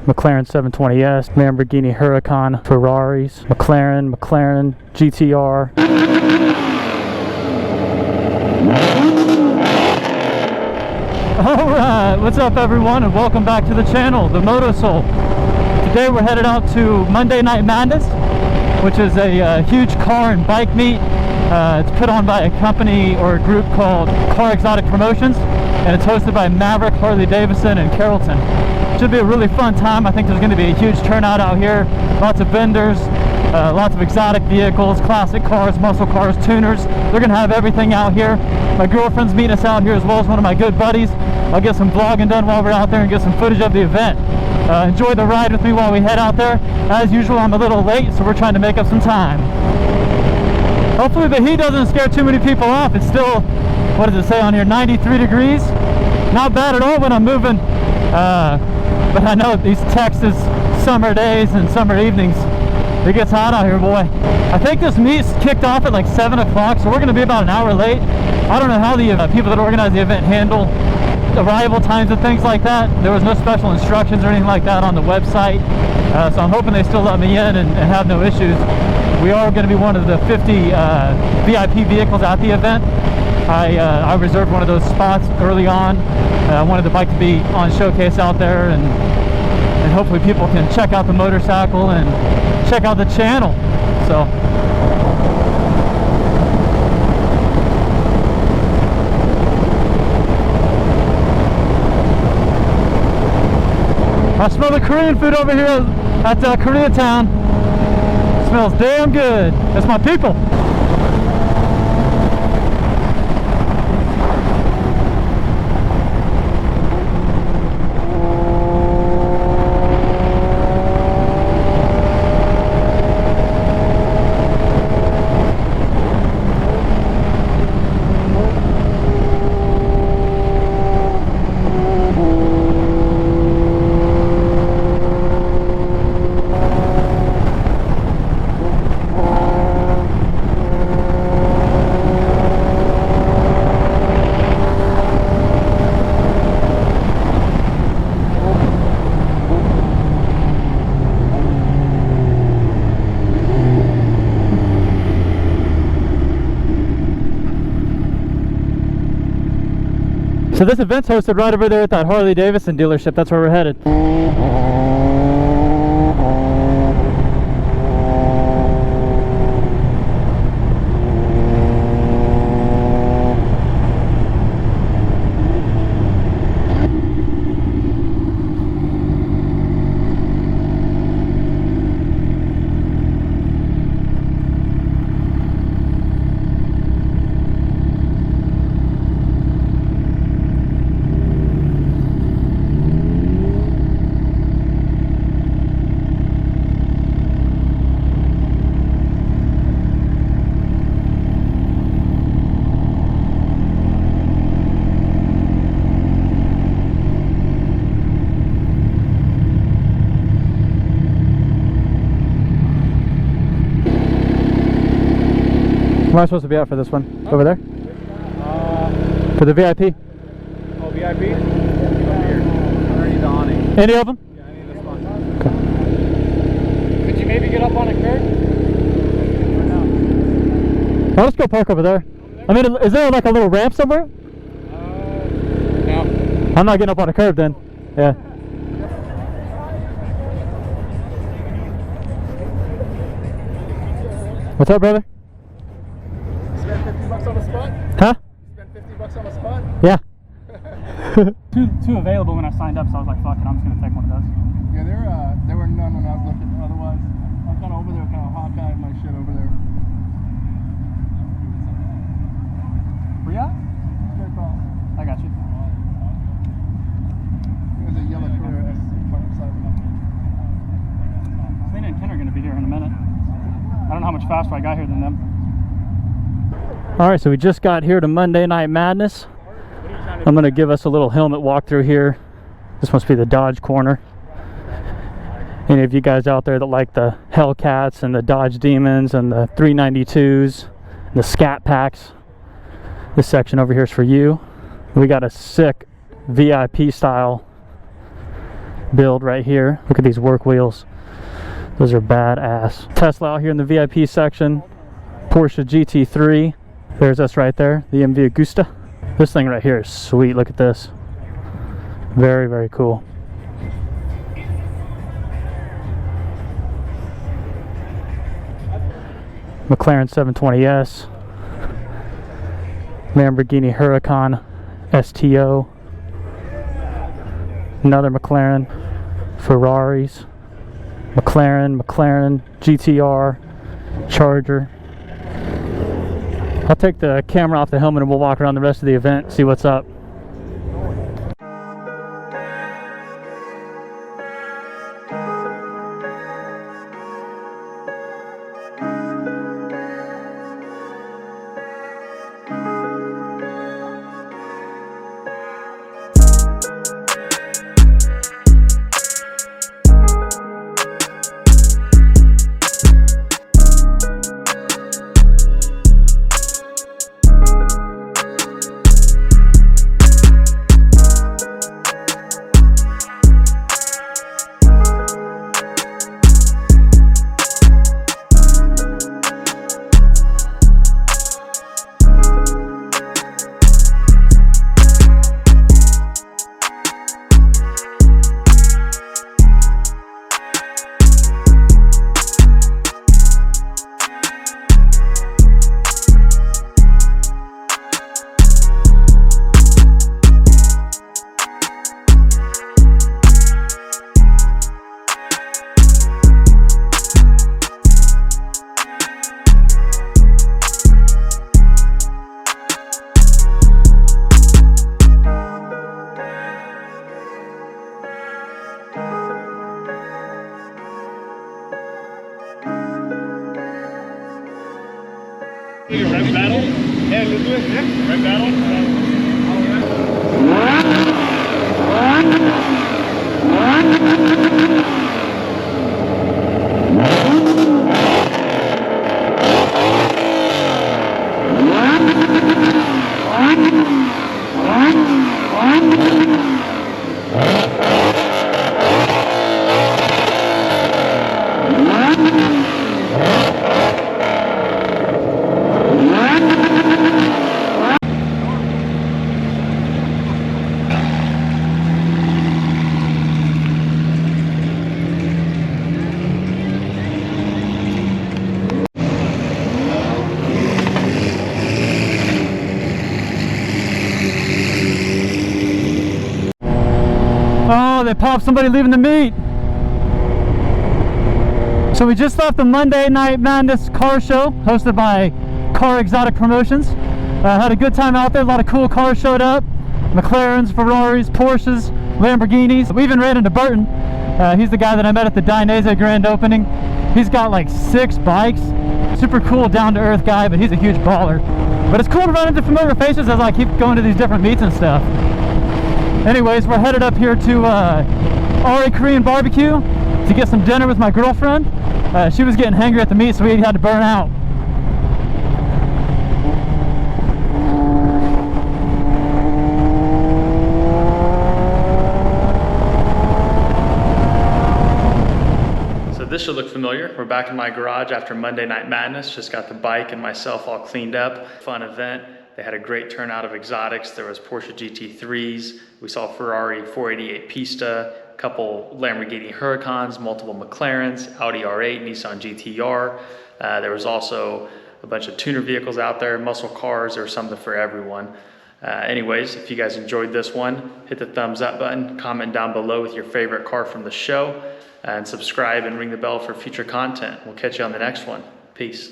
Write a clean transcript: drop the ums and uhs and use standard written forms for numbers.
McLaren 720S, Lamborghini Huracan, Ferraris, McLaren GTR. Alright, what's up everyone, and welcome back to the channel, The Moto Soul. Today we're headed out to Monday Night Madness, which is a huge car and bike meet. It's put on by a company or a group called CarXotics Promotions, and it's hosted by Maverick Harley Davidson in Carrolton. Should be a really fun time. I think there's going to be a huge turnout out here. Lots of vendors, lots of exotic vehicles, classic cars, muscle cars, tuners. They're going to have everything out here. My girlfriend's meeting us out here as well as one of my good buddies. I'll get some vlogging done while we're out there and get some footage of the event. Enjoy the ride with me while we head out there. As usual, I'm a little late, so we're trying to make up some time. Hopefully the heat doesn't scare too many people off. It's still, what does it say on here, 93 degrees? Not bad at all when I'm moving. But I know these Texas summer days and summer evenings, it gets hot out here, boy. I think this meet's kicked off at like 7 o'clock, so we're going to be about an hour late. I don't know how the people that organize the event handle arrival times and things like that. There was no special instructions or anything like that on the website, so I'm hoping they still let me in and have no issues. We are going to be one of the 50 VIP vehicles at the event. I reserved one of those spots early on. I wanted the bike to be on showcase out there, and hopefully people can check out the motorcycle and check out the channel. So I smell the Korean food over here at Koreatown. Smells damn good. That's my people. So this event's hosted right over there at that Harley Davidson dealership. That's where we're headed. Where am I supposed to be at for this one? Huh? Over there? For the VIP? Oh, VIP? Here. Underneath the awning. Any of them? Yeah, any of this one. Okay. Could you maybe get up on a curb? Oh, let's go park over there. I mean, is there like a little ramp somewhere? No. I'm not getting up on a curb then. Yeah. What's up, brother? Spend 50 bucks on the spot? Huh? Spend 50 bucks on the spot? Yeah. two available when I signed up, so I was like, fuck it, I'm just gonna take one of those. Yeah, there were none when I was looking. Otherwise, I'm kind of over there, kind of hawk-eyed my shit over there. Where you at? Good call. I got you. There's a yellow Carrera S parked beside me. Lena and Ken are gonna be here in a minute. I don't know how much faster I got here than them. Alright, so we just got here to Monday Night Madness. I'm going to give us a little helmet walkthrough here. This must be the Dodge corner. Any of you guys out there that like the Hellcats and the Dodge Demons and the 392s, and the Scat Packs, this section over here is for you. We got a sick VIP style build right here. Look at these work wheels. Those are badass. Tesla out here in the VIP section. Porsche GT3. There's us right there, the MV Agusta. This thing right here is sweet. Look at this. Very, very cool. McLaren 720S. Lamborghini Huracan STO. Another McLaren. Ferraris. McLaren GTR. Charger. I'll take the camera off the helmet and we'll walk around the rest of the event, see what's up. Red battle? Yeah, let's do it. Yeah. Red battle? Oh, they popped somebody leaving the meet. So we just left the Monday Night Madness car show hosted by CarXotics Promotions. Had a good time out there. A lot of cool cars showed up. McLarens, Ferraris, Porsches, Lamborghinis. We even ran into Burton. He's the guy that I met at the Dainese grand opening. He's got like 6 bikes. Super cool, down-to-earth guy, but he's a huge baller. But it's cool to run into familiar faces as I keep going to these different meets and stuff. Anyways, we're headed up here to Ari Korean Barbecue to get some dinner with my girlfriend. She was getting hangry at the meet, so we had to burn out. So this should look familiar. We're back in my garage after Monday Night Madness. Just got the bike and myself all cleaned up. Fun event. They had a great turnout of exotics. There was Porsche GT3s. We saw Ferrari 488 Pista, a couple Lamborghini Huracans, multiple McLarens, Audi R8, Nissan GT-R. There was also a bunch of tuner vehicles out there, muscle cars. There was something for everyone. Anyways, if you guys enjoyed this one, hit the thumbs up button, comment down below with your favorite car from the show, and subscribe and ring the bell for future content. We'll catch you on the next one. Peace.